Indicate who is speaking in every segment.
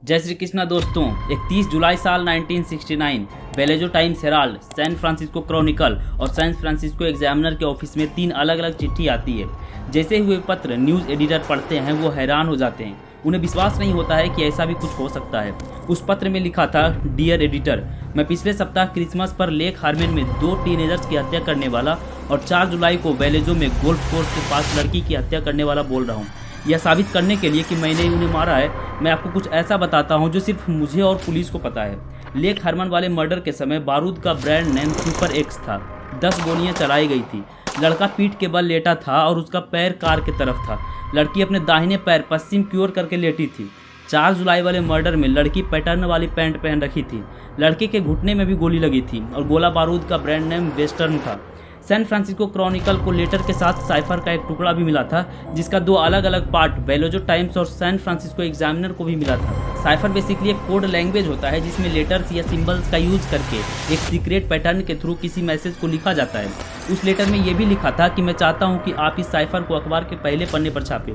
Speaker 1: जय श्री कृष्णा दोस्तों। 31 जुलाई साल 1969 Vallejo Times Herald, San Francisco Chronicle और सैन फ्रांसिस्को एग्जामिनर के ऑफिस में 3 अलग अलग चिट्ठी आती है। जैसे हुए पत्र न्यूज़ एडिटर पढ़ते हैं वो हैरान हो जाते हैं। उन्हें विश्वास नहीं होता है कि ऐसा भी कुछ हो सकता है। उस पत्र में लिखा था, डियर एडिटर, मैं पिछले सप्ताह क्रिसमस पर लेक हार्मन में 2 टीनेजर्स की हत्या करने वाला और 4 जुलाई को बेलेजो में गोल्फ कोर्स के पास लड़की की हत्या करने वाला बोल रहा हूँ। यह साबित करने के लिए कि मैंने उन्हें मारा है, मैं आपको कुछ ऐसा बताता हूं जो सिर्फ मुझे और पुलिस को पता है। लेक हार्मन वाले मर्डर के समय बारूद का ब्रांड नेम सुपर एक्स था। 10 गोलियां चलाई गई थी। लड़का पीठ के बल लेटा था और उसका पैर कार की तरफ था। लड़की अपने दाहिने पैर पश्चिम की ओर करके लेटी थी। 4 जुलाई वाले मर्डर में लड़की पैटर्न वाली पैंट पहन रखी थी। लड़के के घुटने में भी गोली लगी थी और गोला बारूद का ब्रांड नेम वेस्टर्न था। सैन फ्रांसिस्को क्रॉनिकल को लेटर के साथ साइफर का एक टुकड़ा भी मिला था, जिसका 2 अलग अलग पार्ट बेलेजो टाइम्स और सैन फ्रांसिस्को एग्जामिनर को भी मिला था। साइफर बेसिकली एक कोड लैंग्वेज होता है जिसमें लेटर्स या सिंबल्स का यूज करके एक सीक्रेट पैटर्न के थ्रू किसी मैसेज को लिखा जाता है। उस लेटर में यह भी लिखा था कि मैं चाहता हूं कि आप इस साइफर को अखबार के पहले पन्ने पर छापें।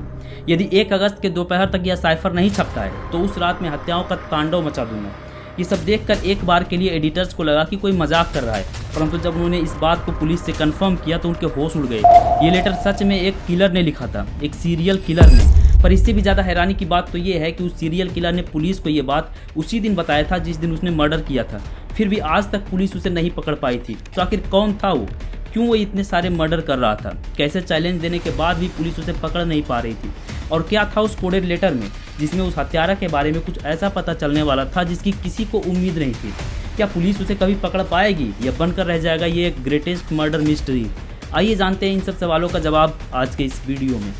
Speaker 1: यदि 1 अगस्त के दोपहर तक यह साइफर नहीं छपता है तो उस रात में हत्याओं का तांडव मचा दूंगा। ये सब देखकर एक बार के लिए एडिटर्स को लगा कि कोई मजाक कर रहा है, परंतु जब उन्होंने इस बात को पुलिस से कंफर्म किया तो उनके होश उड़ गए। ये लेटर सच में एक किलर ने लिखा था, एक सीरियल किलर ने। पर इससे भी ज़्यादा हैरानी की बात तो ये है कि उस सीरियल किलर ने पुलिस को ये बात उसी दिन बताया था जिस दिन उसने मर्डर किया था। फिर भी आज तक पुलिस उसे नहीं पकड़ पाई थी। तो आखिर कौन था वो? क्यों वो इतने सारे मर्डर कर रहा था? कैसे चैलेंज देने के बाद भी पुलिस उसे पकड़ नहीं पा रही थी? और क्या था उस कोडेड लेटर में जिसमें उस हत्यारा के बारे में कुछ ऐसा पता चलने वाला था जिसकी किसी को उम्मीद नहीं थी? क्या पुलिस उसे कभी पकड़ पाएगी या बनकर रह जाएगा ये एक ग्रेटेस्ट मर्डर मिस्ट्री? आइए जानते हैं इन सब सवालों का जवाब आज के इस वीडियो में।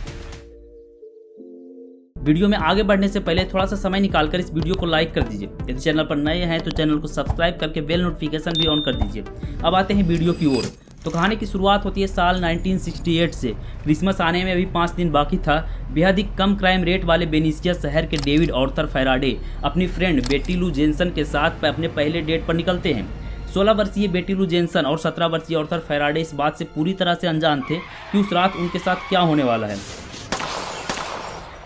Speaker 1: वीडियो में आगे बढ़ने से पहले थोड़ा सा समय निकालकर इस वीडियो को लाइक कर दीजिए। यदि चैनल पर नए हैं तो चैनल को सब्सक्राइब करके बेल नोटिफिकेशन भी ऑन कर दीजिए। अब आते हैं वीडियो की ओर। तो कहानी की शुरुआत होती है साल 1968 से। क्रिसमस आने में अभी 5 दिन बाकी था। बेहद ही कम क्राइम रेट वाले बेनिसिया शहर के डेविड ऑर्थर फैराडे अपनी फ्रेंड बेटी लू जेनसन के साथ अपने पहले डेट पर निकलते हैं। 16 वर्षीय बेटी लू जेनसन और 17 वर्षीय ऑर्थर फैराडे इस बात से पूरी तरह से अनजान थे कि उस रात उनके साथ क्या होने वाला है।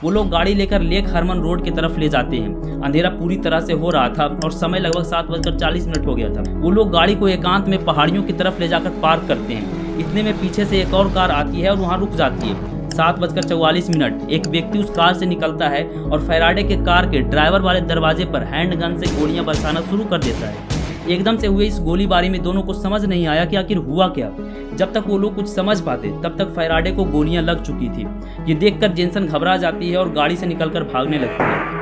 Speaker 1: वो लोग गाड़ी लेकर लेक हार्मन रोड की तरफ ले जाते हैं। अंधेरा पूरी तरह से हो रहा था और समय लगभग 7:40 हो गया था। वो लोग गाड़ी को एकांत में पहाड़ियों की तरफ ले जाकर पार्क करते हैं। इतने में पीछे से एक और कार आती है और वहाँ रुक जाती है। 7:44 एक व्यक्ति उस कार से निकलता है और फैराडे के कार के ड्राइवर वाले दरवाजे पर हैंड गन से गोलियां बरसाना शुरू कर देता है। एकदम से हुए इस गोलीबारी में दोनों को समझ नहीं आया कि आखिर हुआ क्या। जब तक वो लोग कुछ समझ पाते तब तक फैराडे को गोलियां लग चुकी थी। ये देखकर जेनसन घबरा जाती है और गाड़ी से निकलकर भागने लगती है।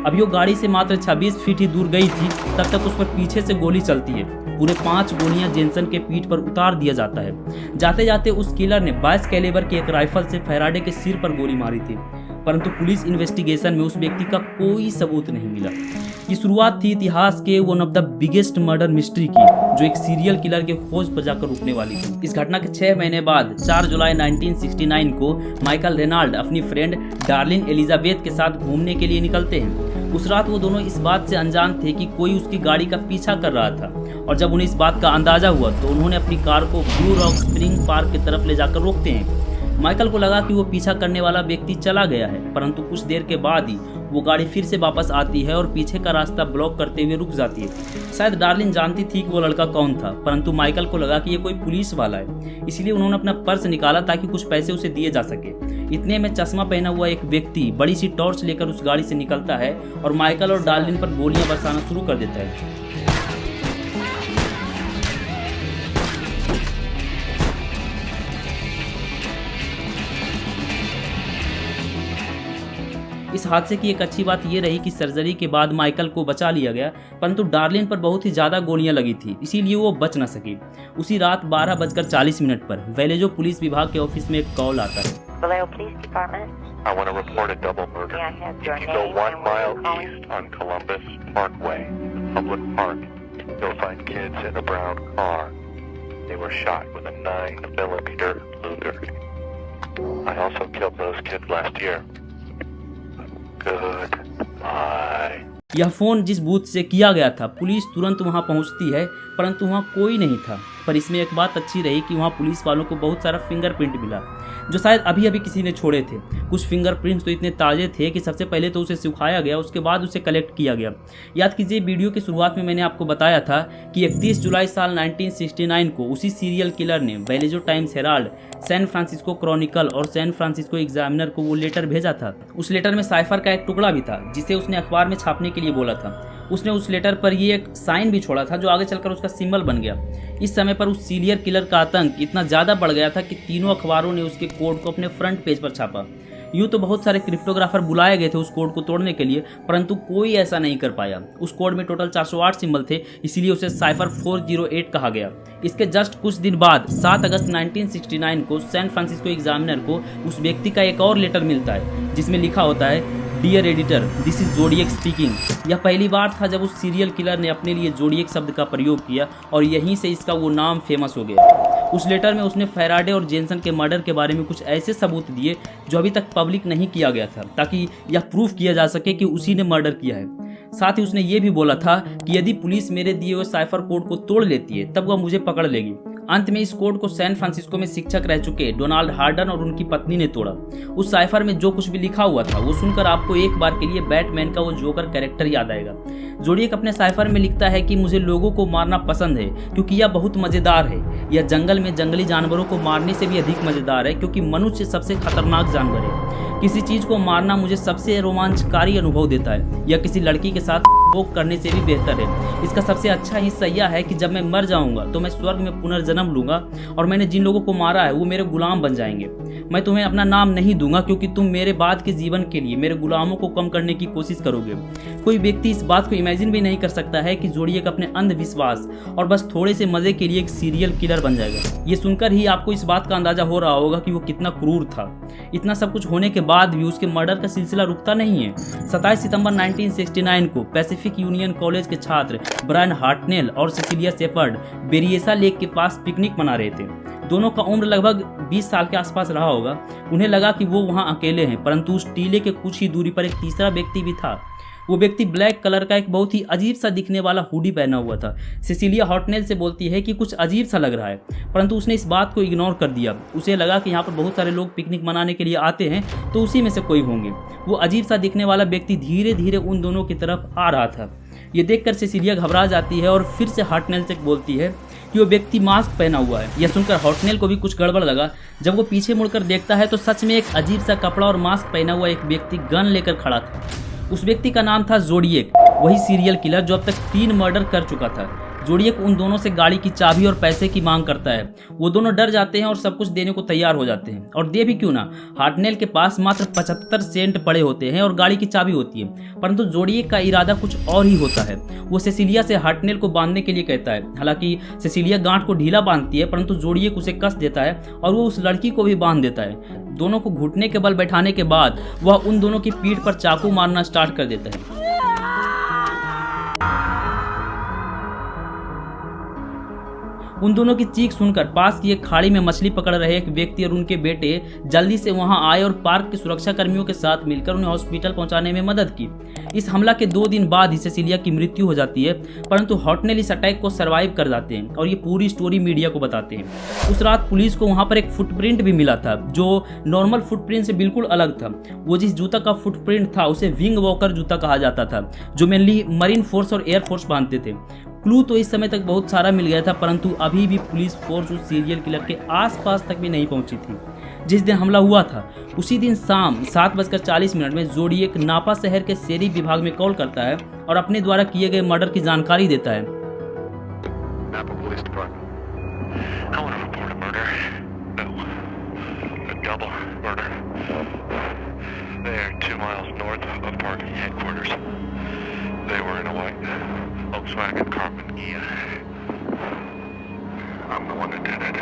Speaker 1: अभी वो गाड़ी से मात्र 26 फीट ही दूर गई थी तब तक उस पर पीछे से गोली चलती है। पूरे 5 गोलियां जेनसन के पीठ पर उतार दिया जाता है। जाते जाते उस किलर ने 22 कैलिबर के एक राइफल से फैराडे के सिर पर गोली मारी थी, परंतु पुलिस इन्वेस्टिगेशन में उस व्यक्ति का कोई सबूत नहीं मिला। ये शुरुआत थी इतिहास के one of the biggest murder mystery की, जो एक सीरियल किलर के खोज पर जाकर रुकने वाली थी। इस घटना के 6 महीने बाद 4 जुलाई 1969 को माइकल रेनाल्ड अपनी फ्रेंड डार्लिन एलिजाबेथ के साथ घूमने के लिए निकलते हैं। उस रात वो दोनों इस बात से अनजान थे कि कोई उसकी गाड़ी का पीछा कर रहा था, और जब उन्हें इस बात का अंदाजा हुआ तो उन्होंने अपनी कार को ब्लू रॉक स्प्रिंग पार्क की तरफ ले जाकर रोकते हैं। माइकल को लगा कि वो पीछा करने वाला व्यक्ति चला गया है, परंतु कुछ देर के बाद ही वो गाड़ी फिर से वापस आती है और पीछे का रास्ता ब्लॉक करते हुए रुक जाती है। शायद डार्लिन जानती थी कि वो लड़का कौन था, परंतु माइकल को लगा कि ये कोई पुलिस वाला है, इसलिए उन्होंने अपना पर्स निकाला ताकि कुछ पैसे उसे दिए जा सके। इतने में चश्मा पहना हुआ एक व्यक्ति बड़ी सी टॉर्च लेकर उस गाड़ी से निकलता है और माइकल और डार्लिन पर गोलियां बरसाना शुरू कर देता है। इस हादसे की एक अच्छी बात यह रही कि सर्जरी के बाद माइकल को बचा लिया गया, परंतु डार्लिन पर बहुत ही ज्यादा गोलियां लगी थी, इसीलिए वो बच न सकी। उसी रात 12:40 पर वेलेजो पुलिस विभाग के ऑफिस में एक कॉल आता है।
Speaker 2: Vallejo Police Department.
Speaker 3: I want to report a double murder.
Speaker 2: May I have your
Speaker 3: If you go
Speaker 2: name
Speaker 3: 1
Speaker 2: and where
Speaker 3: mile
Speaker 2: you're calling?
Speaker 3: east on Columbus Parkway, public park, you'll find kids in a brown car. They were shot with a 9mm Luger. I also killed those kids last year. Goodbye.
Speaker 1: यह phone जिस booth से किया गया था, police तुरंत वहां पहुंचती है, परंतु वहां कोई नहीं था। पर इसमें एक बात अच्छी रही कि वहां पुलिस वालों को बहुत सारा फिंगरप्रिंट मिला। जो शायद अभी अभी किसी ने छोड़े थे। कुछ फिंगरप्रिंट्स तो इतने ताज़े थे कि सबसे पहले तो उसे सुखाया गया, उसके बाद उसे कलेक्ट किया गया। याद कीजिए वीडियो की शुरुआत में मैंने आपको बताया था कि 31 जुलाई साल 1969 को उसी सीरियल किलर ने Vallejo Times Herald, San Francisco Chronicle और सैन फ्रांसिस्को एग्जामिनर को वो लेटर भेजा था। उस लेटर में साइफर का एक टुकड़ा भी था जिसे उसने अखबार में छापने के लिए बोला था। उसने उस लेटर पर ये एक साइन भी छोड़ा था जो आगे चलकर उसका सिंबल बन गया। इस समय पर उस सीरियल किलर का आतंक इतना ज़्यादा बढ़ गया था कि तीनों अखबारों ने उसके कोड को अपने फ्रंट पेज पर छापा। यूँ तो बहुत सारे क्रिप्टोग्राफर बुलाए गए थे उस कोड को तोड़ने के लिए, परंतु कोई ऐसा नहीं कर पाया। उस कोड में टोटल 408 सिंबल थे, इसीलिए उसे साइफर 408 कहा गया। इसके जस्ट कुछ दिन बाद 7 अगस्त 1969 को सैन फ्रांसिस्को एग्जामिनर को उस व्यक्ति का एक और लेटर मिलता है जिसमें लिखा होता है, dear editor, this is Zodiac speaking. यह पहली बार था जब उस सीरियल किलर ने अपने लिए जोडिएक शब्द का प्रयोग किया और यहीं से इसका वो नाम फेमस हो गया। उस लेटर में उसने फैराडे और जेनसन के मर्डर के बारे में कुछ ऐसे सबूत दिए जो अभी तक पब्लिक नहीं किया गया था, ताकि यह प्रूफ किया जा सके कि उसी ने मर्डर किया है। साथ ही उसने ये भी बोला था कि यदि पुलिस मेरे दिए हुए साइफर कोड को तोड़ लेती है तब वह मुझे पकड़ लेगी। अंत में इस कोड को सैन फ्रांसिस्को में शिक्षक रह चुके डोनाल्ड हार्डन और उनकी पत्नी ने तोड़ा। उस साइफर में जो कुछ भी लिखा हुआ था वो सुनकर आपको एक बार के लिए बैटमैन का वो जोकर कैरेक्टर याद आएगा। जोडिएक अपने साइफर में लिखता है कि मुझे लोगों को मारना पसंद है क्योंकि यह बहुत मज़ेदार है। यह जंगल में जंगली जानवरों को मारने से भी अधिक मज़ेदार है क्योंकि मनुष्य सबसे खतरनाक जानवर है। किसी चीज़ को मारना मुझे सबसे रोमांचकारी अनुभव देता है। यह किसी लड़की के साथ पोक करने से भी बेहतर है। इसका सबसे अच्छा हिस्सा यह है कि जब मैं मर जाऊंगा तो मैं स्वर्ग में पुनर्जन्म लूंगा और मैंने जिन लोगों को मारा है वो मेरे गुलाम बन जाएंगे। मैं तुम्हें अपना नाम नहीं दूंगा क्योंकि तुम मेरे बाद के जीवन के लिए मेरे गुलामों को कम करने की कोशिश करोगे। कोई व्यक्ति इस बात को इमेजिन भी नहीं कर सकता है कि जोडिएक अपने अंधविश्वास और बस थोड़े से मजे के लिए एक सीरियल किलर बन जाएगा। ये सुनकर ही आपको इस बात का अंदाजा हो रहा होगा कि वो कितना क्रूर था। इतना सब कुछ होने के बाद भी उसके मर्डर का सिलसिला रुकता नहीं है। 27 सितंबर 1969 को पैसिफिक यूनियन कॉलेज के छात्र ब्रायन हार्टनेल और सिसिलिया शेपर्ड बेरिएसा लेक के पास पिकनिक मना रहे थे। दोनों का उम्र लगभग 20 साल के आसपास रहा होगा। उन्हें लगा कि वो वहाँ अकेले हैं, परंतु उस टीले के कुछ ही दूरी पर एक तीसरा व्यक्ति भी था। वो व्यक्ति ब्लैक कलर का एक बहुत ही अजीब सा दिखने वाला हुडी पहना हुआ था। सिसिलिया हार्टनेल से बोलती है कि कुछ अजीब सा लग रहा है, परंतु उसने इस बात को इग्नोर कर दिया। उसे लगा कि यहाँ पर बहुत सारे लोग पिकनिक मनाने के लिए आते हैं तो उसी में से कोई होंगे। वो अजीब सा दिखने वाला व्यक्ति धीरे धीरे उन दोनों की तरफ आ रहा था। ये देखकर सिसिलिया घबरा जाती है और फिर से हार्टनेल से बोलती है कि वो व्यक्ति मास्क पहना हुआ है। यह सुनकर हार्टनेल को भी कुछ गड़बड़ लगा। जब वो पीछे मुड़कर देखता है तो सच में एक अजीब सा कपड़ा और मास्क पहना हुआ एक व्यक्ति गन लेकर खड़ा था। उस व्यक्ति का नाम था जोडिएक, वही सीरियल किलर जो अब तक 3 मर्डर कर चुका था। जोडिएक उन दोनों से गाड़ी की चाबी और पैसे की मांग करता है। वो दोनों डर जाते हैं और सब कुछ देने को तैयार हो जाते हैं, और दे भी क्यों ना। हार्टनेल के पास मात्र 75 सेंट पड़े होते हैं और गाड़ी की चाबी होती है, परंतु जोडिएक का इरादा कुछ और ही होता है। वो सिसिलिया से हार्टनेल को बांधने के लिए कहता है। हालांकि सिसिलिया गांठ को ढीला बांधती है, परंतु जोडिएक उसे कस देता है और वो उस लड़की को भी बांध देता है। दोनों को घुटने के बल बैठाने के बाद वह उन दोनों की पीठ पर चाकू मारना स्टार्ट कर देता है। उन दोनों की चीख सुनकर पास की एक खाड़ी में मछली पकड़ रहे एक व्यक्ति और उनके बेटे जल्दी से वहां आए और पार्क के सुरक्षा कर्मियों के साथ मिलकर उन्हें हॉस्पिटल पहुंचाने में मदद की। इस हमला के 2 दिन बाद ही सिसिलिया की मृत्यु हो जाती है, परंतु हार्टनेल इस अटैक को सर्वाइव कर जाते हैं और ये पूरी स्टोरी मीडिया को बताते हैं। उस रात पुलिस को वहां पर एक फुटप्रिंट भी मिला था जो नॉर्मल फुटप्रिंट से बिल्कुल अलग था। वो जिस जूता का फुटप्रिंट था उसे विंग वॉकर जूता कहा जाता था, जो मेनली मरीन फोर्स और एयरफोर्स बांधते थे। क्लू तो इस समय तक बहुत सारा मिल गया था, परंतु अभी भी पुलिस फोर्स उस सीरियल किलर के आसपास तक भी नहीं पहुंची थी। जिस दिन हमला हुआ था उसी दिन शाम 7:40 में जोडिएक नापा शहर के शेरिफ विभाग में कॉल करता है और अपने द्वारा किए गए मर्डर की जानकारी देता है।
Speaker 3: Volkswagen Carbon Gia. I'm the one that did it.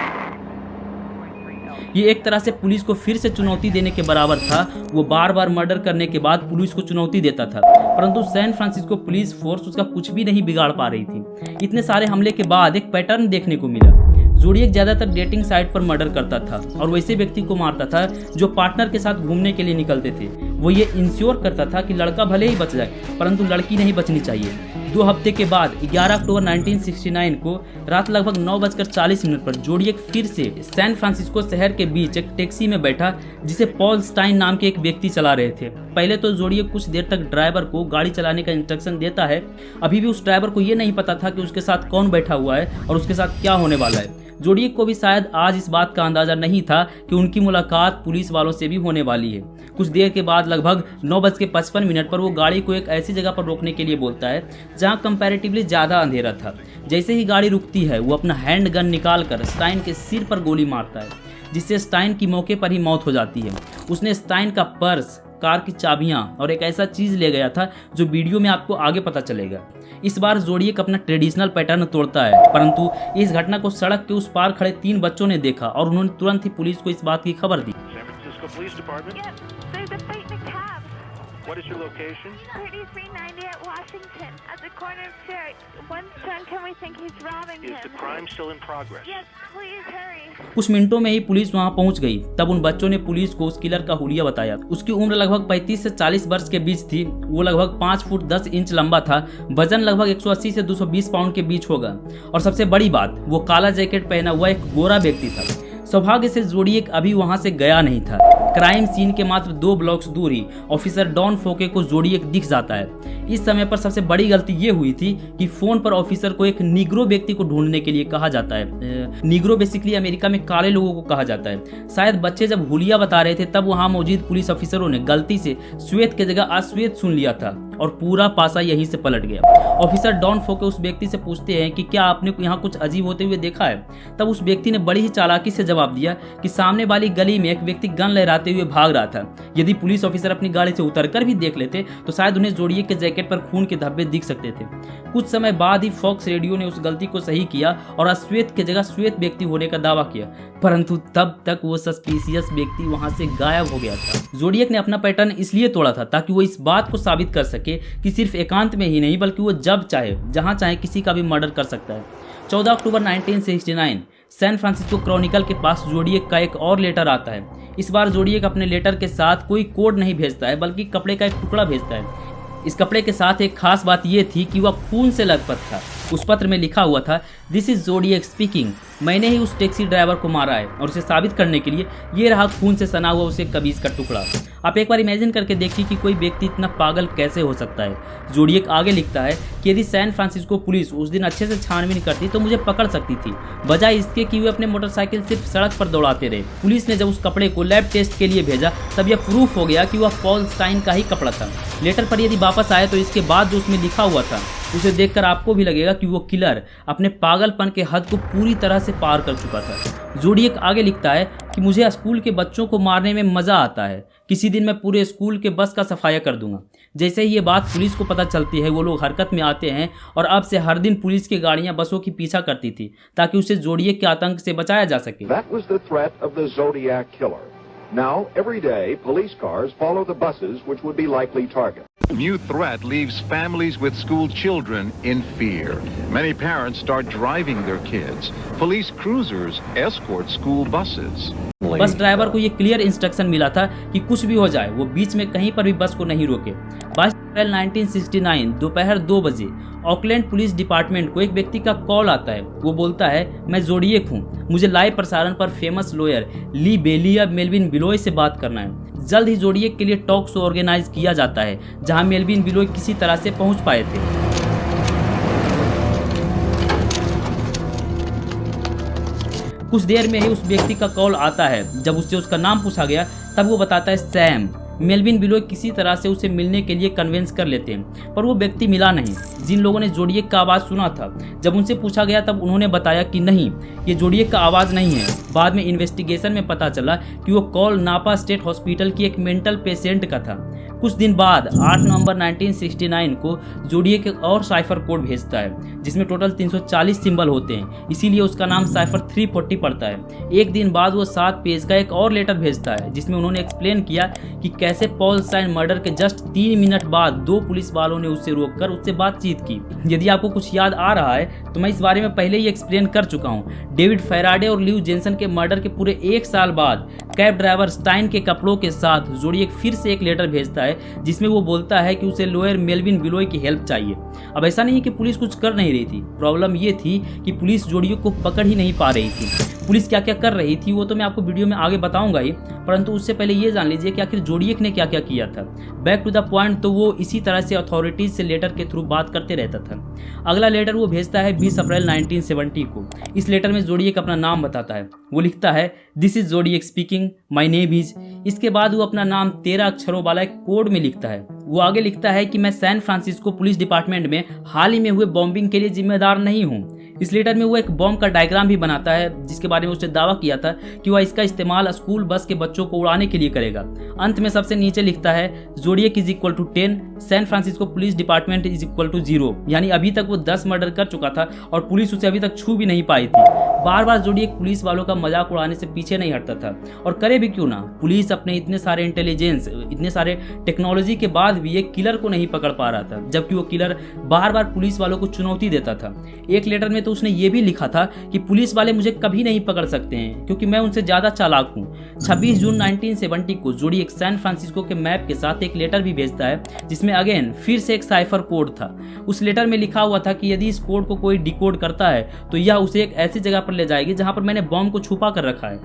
Speaker 1: ये एक तरह से पुलिस को फिर से चुनौती देने के बराबर था। वो बार बार मर्डर करने के बाद पुलिस को चुनौती देता था, परंतु सैन फ्रांसिस्को पुलिस फोर्स उसका कुछ भी नहीं बिगाड़ पा रही थी। इतने सारे हमले के बाद एक पैटर्न देखने को मिला। जोडिएक ज्यादातर डेटिंग साइट पर मर्डर करता था और वैसे व्यक्ति को मारता था जो पार्टनर के साथ घूमने के लिए निकलते थे। वो ये इंश्योर करता था कि लड़का भले ही बच जाए, परंतु लड़की नहीं बचनी चाहिए। 2 हफ्ते के बाद 11 अक्टूबर 1969 को रात लगभग 9:40 पर जोडियक फिर से सैन फ्रांसिस्को शहर के बीच एक टैक्सी में बैठा, जिसे पॉल स्टाइन नाम के एक व्यक्ति चला रहे थे। पहले तो जोडियक कुछ देर तक ड्राइवर को गाड़ी चलाने का इंस्ट्रक्शन देता है। अभी भी उस ड्राइवर को ये नहीं पता था कि उसके साथ कौन बैठा हुआ है और उसके साथ क्या होने वाला है। जोडियक को भी शायद आज इस बात का अंदाजा नहीं था कि उनकी मुलाकात पुलिस वालों से भी होने वाली है। कुछ देर के बाद लगभग 9:55 पर वो गाड़ी को एक ऐसी जगह पर रोकने के लिए बोलता है जहां कंपैरेटिवली ज़्यादा अंधेरा था। जैसे ही गाड़ी रुकती है, वो अपना हैंड गन निकालकर स्टाइन के सिर पर गोली मारता है, जिससे स्टाइन की मौके पर ही मौत हो जाती है। उसने स्टाइन का पर्स, कार की चाबियां और एक ऐसा चीज ले गया था जो वीडियो में आपको आगे पता चलेगा। इस बार जोडियक अपना ट्रेडिशनल पैटर्न तोड़ता है, परंतु इस घटना को सड़क के उस पार खड़े 3 बच्चों ने देखा और उन्होंने तुरंत ही पुलिस को इस बात की खबर दी।
Speaker 2: What is your location?
Speaker 4: 3390 at Washington, at the corner of Church. One son told me think he's robbing him.
Speaker 2: Is the crime still in progress?
Speaker 4: Yes, please hurry.
Speaker 1: कुछ मिनटों में ही पुलिस वहां पहुंच गई। तब उन बच्चों ने पुलिस को उस किलर का हुलिया बताया। उसकी उम्र लगभग 35 से 40 वर्ष के बीच थी। वो लगभग 5 फुट 10 इंच लंबा था, वजन लगभग 180 से 220 पाउंड के बीच होगा, और सबसे बड़ी बात, वो काला जैकेट पहना हुआ एक गोरा व्यक्ति था। सौभाग्य से जोडियक अभी वहां से गया नहीं था। क्राइम सीन के मात्र 2 ब्लॉक्स दूर ही ऑफिसर डॉन फोके को जोडियक दिख जाता है। इस समय पर सबसे बड़ी गलती ये हुई थी कि फोन पर ऑफिसर को एक निग्रो व्यक्ति को ढूंढने के लिए कहा जाता है। निग्रो बेसिकली अमेरिका में काले लोगों को कहा जाता है। शायद बच्चे जब हुलिया बता रहे थे तब वहां मौजूद पुलिस ऑफिसरों ने गलती से श्वेत की जगह अश्वेत सुन लिया था और पूरा पासा यहीं से पलट गया। ऑफिसर डॉन फोके उस व्यक्ति से पूछते हैं कि क्या आपने यहाँ कुछ अजीब होते हुए देखा है। तब उस व्यक्ति ने बड़ी ही चालाकी से जवाब दिया कि सामने वाली गली में एक व्यक्ति गन लहराते हुए भाग रहा था। यदि पुलिस ऑफिसर अपनी गाड़ी से उतरकर भी देख लेते तो शायद उन्हें जोडियक के जैकेट पर खून के धब्बे दिख सकते थे। कुछ समय बाद ही फॉक्स रेडियो ने उस गलती को सही किया और अश्वेत की जगह श्वेत व्यक्ति होने का दावा किया, परंतु तब तक वो सस्पिशियस व्यक्ति वहां से गायब हो गया था। जोडियक ने अपना पैटर्न इसलिए तोड़ा था ताकि वो इस बात को साबित कर सके कि सिर्फ एकांत में ही नहीं बल्कि वो जब चाहे जहां चाहे किसी का भी मर्डर कर सकता है। 14 अक्टूबर 1969 सैन फ्रांसिस्को क्रॉनिकल के पास जोडियक का एक और लेटर आता है। इस बार जोडियक अपने लेटर के साथ कोई कोड नहीं भेजता है बल्कि कपड़े का एक टुकड़ा भेजता है। इस कपड़े के साथ एक खास बात यह थी कि वह खून से लथपथ था। उस पत्र में लिखा हुआ था, दिस इज जोडियक स्पीकिंग, मैंने ही उस टैक्सी ड्राइवर को मारा है और उसे साबित करने के लिए ये रहा खून से सना हुआ उसे कमीज का टुकड़ा। आप एक बार इमेजिन करके देखिए कि कोई व्यक्ति इतना पागल कैसे हो सकता है। जोडियक आगे लिखता है कि यदि सैन फ्रांसिस्को पुलिस उस दिन अच्छे से छानबीन करती तो मुझे पकड़ सकती थी, बजाय इसके कि वे अपने मोटरसाइकिल सिर्फ सड़क पर दौड़ाते रहे। पुलिस ने जब उस कपड़े को लैब टेस्ट के लिए भेजा तब यह प्रूफ हो गया कि वह पॉल स्टाइन का ही कपड़ा था। लेटर पर यदि वापस आए तो इसके बाद जो उसमें लिखा हुआ था उसे देखकर आपको भी लगेगा कि वो किलर अपने पागलपन के हद को पूरी तरह से पार कर चुका था। जोडियक आगे लिखता है कि मुझे स्कूल के बच्चों को मारने में मजा आता है, किसी दिन मैं पूरे स्कूल के बस का सफाया कर दूंगा। जैसे ही ये बात पुलिस को पता चलती है वो लोग हरकत में आते हैं और अब से हर दिन पुलिस की गाड़ियां बसों की पीछा करती थी ताकि उसे जोडियक के आतंक से बचाया जा सके।
Speaker 5: That was the threat of the Zodiac killer. Now, every day, police cars follow the buses which would be likely targets.
Speaker 6: New threat leaves families with school children in fear. Many parents start driving their kids. Police cruisers escort school buses.
Speaker 1: Bus driver को ये clear instruction मिला था कि कुछ भी हो जाए वो बीच में कहीं पर भी बस को नहीं रोके। 22 अप्रैल 1969 दोपहर 2 बजे ऑकलैंड पुलिस डिपार्टमेंट को एक व्यक्ति का कॉल आता है। वो बोलता है, मैं जोडियक हूँ, मुझे लाइव प्रसारण पर फेमस लॉयर ली बेली या मेल्विन बिलोय से बात करना है। जल्द ही जोडियक के लिए टॉक शो ऑर्गेनाइज किया जाता है जहां मेल्विन बिलोय किसी तरह से पहुंच पाए थे। कुछ देर में ही उस व्यक्ति का कॉल आता है। जब उससे उसका नाम पूछा गया तब वो बताता है सैम। मेल्विन बिलोय किसी तरह से उसे मिलने के लिए कन्विंस कर लेते हैं, पर वो व्यक्ति मिला नहीं जिन लोगों ने जोडियक का आवाज़ सुना था। जब उनसे पूछा गया तब उन्होंने बताया कि नहीं, ये जोडियक का आवाज़ नहीं है। बाद में इन्वेस्टिगेशन में पता चला कि वो कॉल नापा स्टेट हॉस्पिटल की एक मेंटल पेशेंट का था। कुछ दिन बाद 8 नवंबर 1969 को जोडियक एक और साइफर कोड भेजता है जिसमें टोटल 340 सिंबल होते हैं, इसीलिए उसका नाम साइफर 340 पड़ता है। एक दिन बाद वो 7 पेज का एक और लेटर भेजता है जिसमें उन्होंने एक्सप्लेन किया कि कैसे पॉल स्टाइन मर्डर के जस्ट 3 मिनट बाद 2 पुलिस वालों ने उसे रोककर उससे बातचीत की। यदि आपको कुछ याद आ रहा है तो मैं इस बारे में पहले ही एक्सप्लेन कर चुका हूँ। डेविड फैराडे और लिव जेनसन के मर्डर के पूरे 1 साल बाद कैब ड्राइवर स्टाइन के कपड़ों के साथ जोडिएक फिर से एक लेटर भेजता है जिसमें वो बोलता है कि उसे लॉयर मेल्विन बिलोय की हेल्प चाहिए। अब ऐसा नहीं कि पुलिस कुछ कर नहीं रही थी, प्रॉब्लम ये थी कि पुलिस जोडिएक को पकड़ ही नहीं पा रही थी। पुलिस क्या क्या कर रही थी वो तो मैं आपको वीडियो में आगे बताऊंगा ही, परंतु उससे पहले ये जान लीजिए कि आखिर जोडिएक ने क्या क्या किया था। बैक टू द पॉइंट, तो वो इसी तरह से अथॉरिटीज से लेटर के थ्रू बात करते रहता था। अगला लेटर वो भेजता है 20 अप्रैल 1970 को। इस लेटर में जोडिएक अपना नाम बताता है। वो लिखता है, this is Zodiac speaking, my name is. इसके बाद वो अपना नाम 13 अक्षरों वाला एक कोड में लिखता है। वो आगे लिखता है कि मैं सैन फ्रांसिस्को पुलिस डिपार्टमेंट में हाल ही में हुए बॉम्बिंग के लिए जिम्मेदार नहीं हूँ। इस लेटर में वो एक बॉम्ब का डायग्राम भी बनाता है जिसके बारे में उसने दावा किया था कि वह इसका इस्तेमाल स्कूल बस के बच्चों को उड़ाने के लिए करेगा। अंत में सबसे नीचे लिखता है, Zodiac is equal to 10, San Francisco police department is equal to 0। यानी अभी तक वो 10 मर्डर कर चुका था और पुलिस उसे अभी तक छू भी नहीं पाई थी। बार बार जोडिएक पुलिस वालों का मजाक उड़ाने से पीछे नहीं हटता था, और करे भी क्यों ना। पुलिस अपने इतने सारे इंटेलिजेंस, इतने सारे टेक्नोलॉजी के बाद भी एक किलर को नहीं पकड़ पा रहा था, जबकि वो किलर बार बार पुलिस वालों को चुनौती देता था। एक लेटर में तो उसने ये भी लिखा था कि पुलिस वाले मुझे कभी नहीं पकड़ सकते हैं क्योंकि मैं उनसे ज्यादा चालाक हूँ। 26 जून 1970 को जोडिएक सैन फ्रांसिस्को के मैप के साथ एक लेटर भी भेजता है जिसमें अगेन फिर से एक साइफर कोड था। उस लेटर में लिखा हुआ था कि यदि इस कोड को कोई डिकोड करता है तो यह उसे एक ऐसी जगह पर ले जाएगी जहां पर मैंने बॉम्ब को छुपा कर रखा है।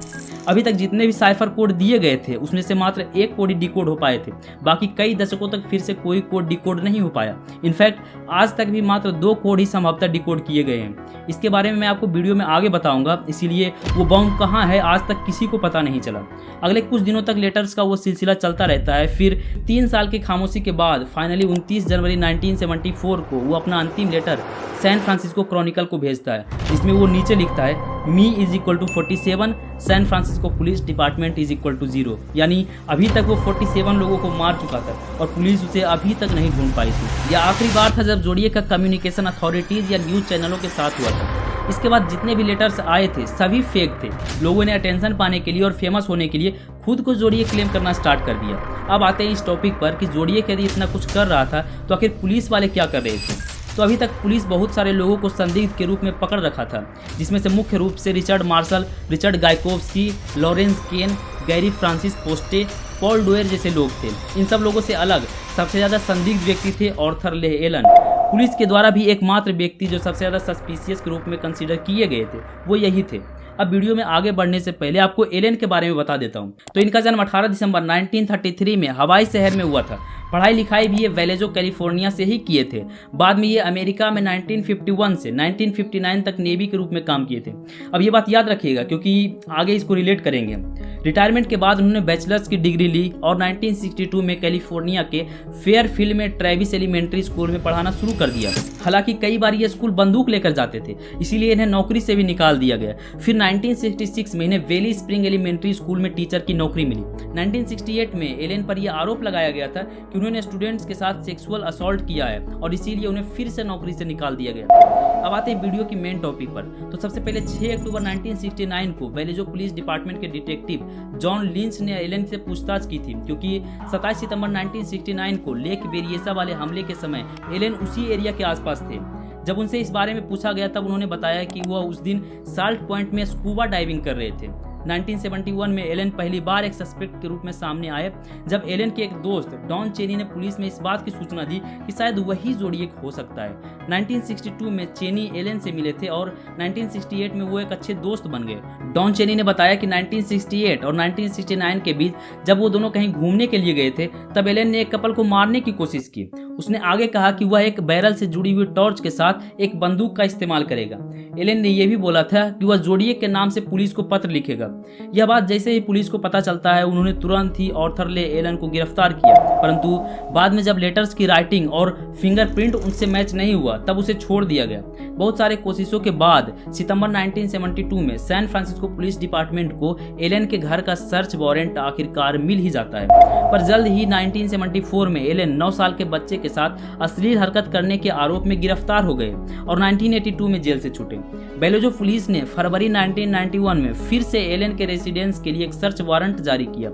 Speaker 1: अभी तक जितने भी साइफर कोड दिए गए थे उसमें से मात्र एक कोड ही डिकोड हो पाए थे, बाकी कई दशकों तक फिर से कोई कोड डिकोड नहीं हो पाया। इनफैक्ट आज तक भी मात्र 2 कोड ही संभवतः डिकोड किए गए हैं। इसके बारे में मैं आपको वीडियो में आगे बताऊंगा, इसीलिए वो बॉम्ब कहाँ है आज तक किसी को पता नहीं चला। अगले कुछ दिनों तक लेटर्स का वो सिलसिला चलता रहता है। फिर 3 साल की खामोशी के बाद फाइनली 29 जनवरी 1974 को वो अपना अंतिम लेटर सैन फ्रांसिस्को क्रॉनिकल को भेजता है जिसमें वो नीचे लिखता है, me is equal to 47, San Francisco police department is equal to 0। यानी अभी तक वो 47 लोगों को मार चुका था और पुलिस उसे अभी तक नहीं ढूंढ पाई थी। यह आखिरी बार था जब जोडिएक का कम्युनिकेशन अथॉरिटीज या न्यूज चैनलों के साथ हुआ था। इसके बाद जितने भी लेटर्स आए थे सभी फेक थे। लोगों ने अटेंशन पाने के लिए और फेमस होने के लिए खुद को जोडिएक क्लेम करना स्टार्ट कर दिया। अब आते हैं इस टॉपिक पर कि जोडिएक यदि इतना कुछ कर रहा था तो आखिर पुलिस वाले क्या कर रहे थे। तो अभी तक पुलिस बहुत सारे लोगों को संदिग्ध के रूप में पकड़ रखा था, जिसमें से मुख्य रूप से रिचर्ड मार्शल, रिचर्ड गायकोव्स्की, लॉरेंस केन, गैरी फ्रांसिस पोस्टे, पॉल डोयर जैसे लोग थे। इन सब लोगों से अलग सबसे ज़्यादा संदिग्ध व्यक्ति थे आर्थर ले एलन। पुलिस के द्वारा भी एकमात्र व्यक्ति जो सबसे ज़्यादा सस्पिशियस के रूप में कंसीडर किए गए थे वो यही थे। अब वीडियो में आगे बढ़ने से पहले आपको एलन के बारे में बता देता हूँ। तो इनका जन्म 18 दिसंबर 1933 में हवाई शहर में हुआ था। पढ़ाई लिखाई भी ये वेलेजो कैलिफोर्निया से ही किए थे। बाद में ये अमेरिका में 1951 से 1959 तक नेवी के रूप में काम किए थे। अब ये बात याद रखिएगा क्योंकि आगे इसको रिलेट करेंगे। रिटायरमेंट के बाद उन्होंने बैचलर्स की डिग्री ली और 1962 में कैलिफोर्निया के फेयरफील्ड में ट्रेविस एलिमेंट्री स्कूल में पढ़ाना शुरू कर दिया। हालांकि कई बार ये स्कूल बंदूक लेकर जाते थे, इसीलिए इन्हें नौकरी से भी निकाल दिया गया। फिर 1966 में इन्हें वेली स्प्रिंग एलिमेंट्री स्कूल में टीचर की नौकरी मिली। 1968 में एलेन पर यह आरोप लगाया गया था कि उन्होंने स्टूडेंट्स के साथ सेक्सुअल असॉल्ट किया है और इसीलिए उन्हें फिर से नौकरी से निकाल दिया गया। अब आते हैं वीडियो की मेन टॉपिक पर। तो सबसे पहले 6 अक्टूबर 1969 को वेलेजो पुलिस डिपार्टमेंट के डिटेक्टिव जॉन लिंच ने एलेन से पूछताछ की थी, क्योंकि 27 सितंबर 1969 को लेक बेरिएसा वाले हमले के समय एलेन उसी एरिया के आसपास थे। जब उनसे इस बारे में पूछा गया तब उन्होंने बताया कि वह उस दिन साल्ट पॉइंट में स्कूबा डाइविंग कर रहे थे। 1971 में एलेन पहली बार एक सस्पेक्ट के रूप में सामने आए जब एलेन के एक दोस्त डॉन चेनी ने पुलिस में इस बात की सूचना दी कि शायद वही जोडिएक हो सकता है। 1962 में चेनी एलेन से मिले थे और 1968 में वो एक अच्छे दोस्त बन गए। डॉन चेनी ने बताया कि 1968 और 1969 के बीच जब वो दोनों कहीं घूमने के लिए गए थे तब एलेन ने एक कपल को मारने की कोशिश की। उसने आगे कहा कि वह एक बैरल से जुड़ी हुई टॉर्च के साथ एक बंदूक का इस्तेमाल करेगा। एलेन ने यह भी बोला था कि वह जोडिएक के नाम से पुलिस को पत्र लिखेगा। यह बात जैसे ही पुलिस को पता चलता है उन्होंने तुरंत ही आर्थर ले एलन को गिरफ्तार किया, परंतु बाद में जब लेटर्स की राइटिंग और फिंगरप्रिंट उनसे मैच नहीं हुआ तब उसे छोड़ दिया गया। बहुत सारे कोशिशों के बाद सितंबर 1972 में सैन फ्रांसिस्को पुलिस डिपार्टमेंट को एलन के घर का सर्च वारंट आखिरकार मिल ही जाता है। पर जल्द ही 1974 में एलन 9 साल के बच्चे के साथ अश्लील हरकत करने के आरोप में गिरफ्तार हो गए और 1982 में जेल से छूटे। बेलोजो पुलिस ने फरवरी 1991 में फिर से एलन के रेसिडेंस के लिए एक सर्च वारंट जारी किया।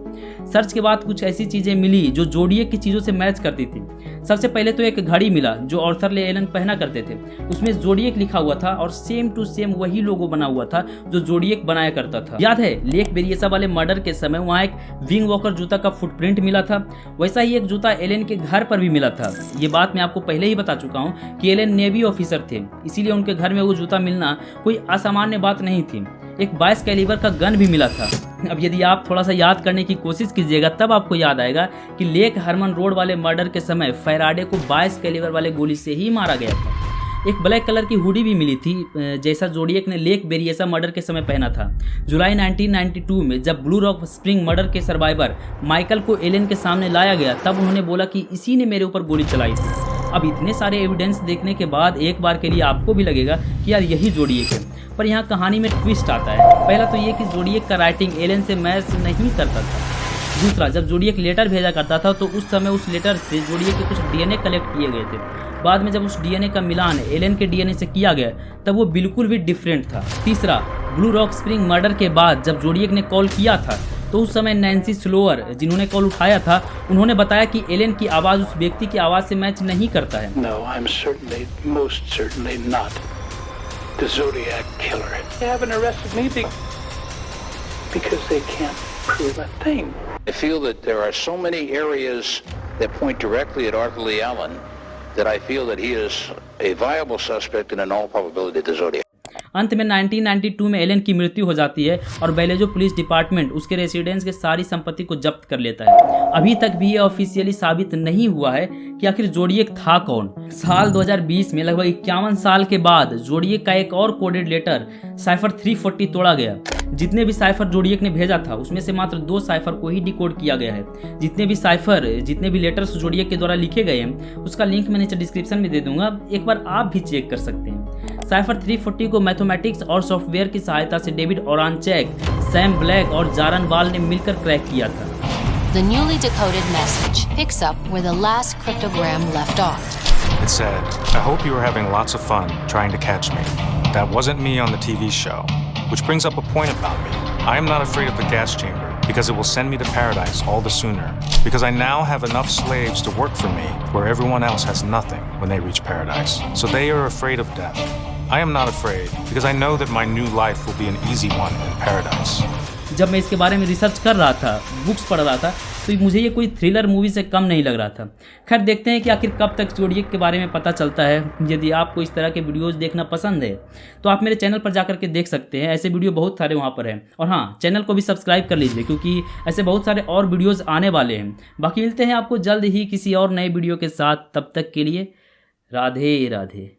Speaker 1: सर्च के बाद कुछ ऐसी चीजें मिली जो जोडिएक की चीजों से मैच करती थी। सबसे पहले तो एक घड़ी मिला जो आर्थर ले एलन पहना करते थे। उसमें जोडिएक लिखा हुआ था और सेम टू सेम वही लोगो बना हुआ था जो जोडिएक बनाया करता था। याद है लेक बेरिएसा वाले मर्डर के समय वहाँ एक विंग वॉकर जूता का फुटप्रिंट मिला था, वैसा ही एक जूता एलन के घर पर भी मिला था। ये बात मैं आपको पहले ही बता चुका हूँ कि एलन नेवी ऑफिसर थे, इसीलिए उनके घर में वो जूता मिलना कोई असामान्य बात नहीं थी। एक 22 कैलिबर का गन भी मिला था। अब यदि आप थोड़ा सा याद करने की कोशिश कीजिएगा तब आपको याद आएगा कि लेक हरमन रोड वाले मर्डर के समय फैराडे को 22 कैलिबर वाले गोली से ही मारा गया था। एक ब्लैक कलर की हुडी भी मिली थी जैसा जोडिएक ने लेक बेरिएसा मर्डर के समय पहना था। जुलाई 1992 में जब ब्लू रॉक स्प्रिंग मर्डर के सर्वाइवर माइकल को एलन के सामने लाया गया तब उन्होंने बोला कि इसी ने मेरे ऊपर गोली चलाई थी। अब इतने सारे एविडेंस देखने के बाद एक बार के लिए आपको भी लगेगा कि यार यही जोडिएक है, पर यहाँ कहानी में ट्विस्ट आता है। पहला तो ये कि जोडिएक का राइटिंग एलन से मैच नहीं करता था। दूसरा, जब जोडिएक लेटर भेजा करता था तो उस समय उस लेटर से जोडिएक के कुछ डीएनए कलेक्ट किए गए थे। बाद में जब उस डीएनए का मिलान एलन के डीएनए से किया गया तब वो बिल्कुल भी डिफरेंट था। तीसरा, ब्लू रॉक स्प्रिंग मर्डर के बाद जब जोडिएक ने कॉल किया था तो उस समय नैन्सी स्लोअर जिन्होंने कॉल उठाया था उन्होंने बताया कि एलन की आवाज़ उस व्यक्ति की आवाज़ से मैच नहीं करता है।
Speaker 7: No, I'm certainly, most certainly not the Zodiac killer. They haven't arrested me because they can't prove a thing.
Speaker 8: I feel that there are so many areas that point directly at Arthur Lee Allen that I feel that he is a viable suspect and in all probability the Zodiac.
Speaker 1: अंत में 1992 में Elon की मृत्यु हो जाती है और बेलेजो police department उसके रेसिडेंस के सारी संपत्ति को जब्त कर लेता है। अभी तक भी ये ऑफिशियली साबित नहीं हुआ है कि आखिर जोडिएक था कौन। साल 2020 में लगभग 51 साल के बाद जोडिएक का एक और कोडेड लेटर साइफर 340 तोड़ा गया। जितने भी साइफर जोडिएक ने भेजा था उसमें से मात्र 2 साइफर को ही डिकोड किया गया है। जितने भी लेटर्स जोडिएक के द्वारा लिखे गए हैं उसका लिंक मैं नीचे डिस्क्रिप्शन में दे दूंगा, एक बार आप भी चेक कर सकते हैं। साइफर 340 को मैथमेटिक्स और सॉफ्टवेयर की सहायता से डेविड ओरानचेक, सैम ब्लैक और जारन वाल ने मिलकर क्रैक किया था।
Speaker 9: The newly decoded message picks up where the last cryptogram left off.
Speaker 10: It said, I hope you are having lots of fun trying to catch me. That wasn't me on the TV show. Which brings up a point about me. I am not afraid of the gas chamber because it will send me to paradise all the sooner. Because I now have enough slaves to work for me where everyone else has nothing when they reach paradise. So they are afraid of death. I am not afraid because I know that my new life will be an easy one in paradise.
Speaker 1: जब मैं इसके बारे में research कर रहा था, books पढ़ रहा था, तो मुझे ये कोई थ्रिलर मूवी से कम नहीं लग रहा था। खैर देखते हैं कि आखिर कब तक जोडिएक के बारे में पता चलता है। यदि आपको इस तरह के वीडियोस देखना पसंद है तो आप मेरे चैनल पर जाकर के देख सकते हैं, ऐसे वीडियो बहुत सारे वहाँ पर हैं। और हाँ, चैनल को भी सब्सक्राइब कर लीजिए क्योंकि ऐसे बहुत सारे और वीडियोज़ आने वाले हैं। बाकी मिलते हैं आपको जल्द ही किसी और नए वीडियो के साथ, तब तक के लिए राधे राधे।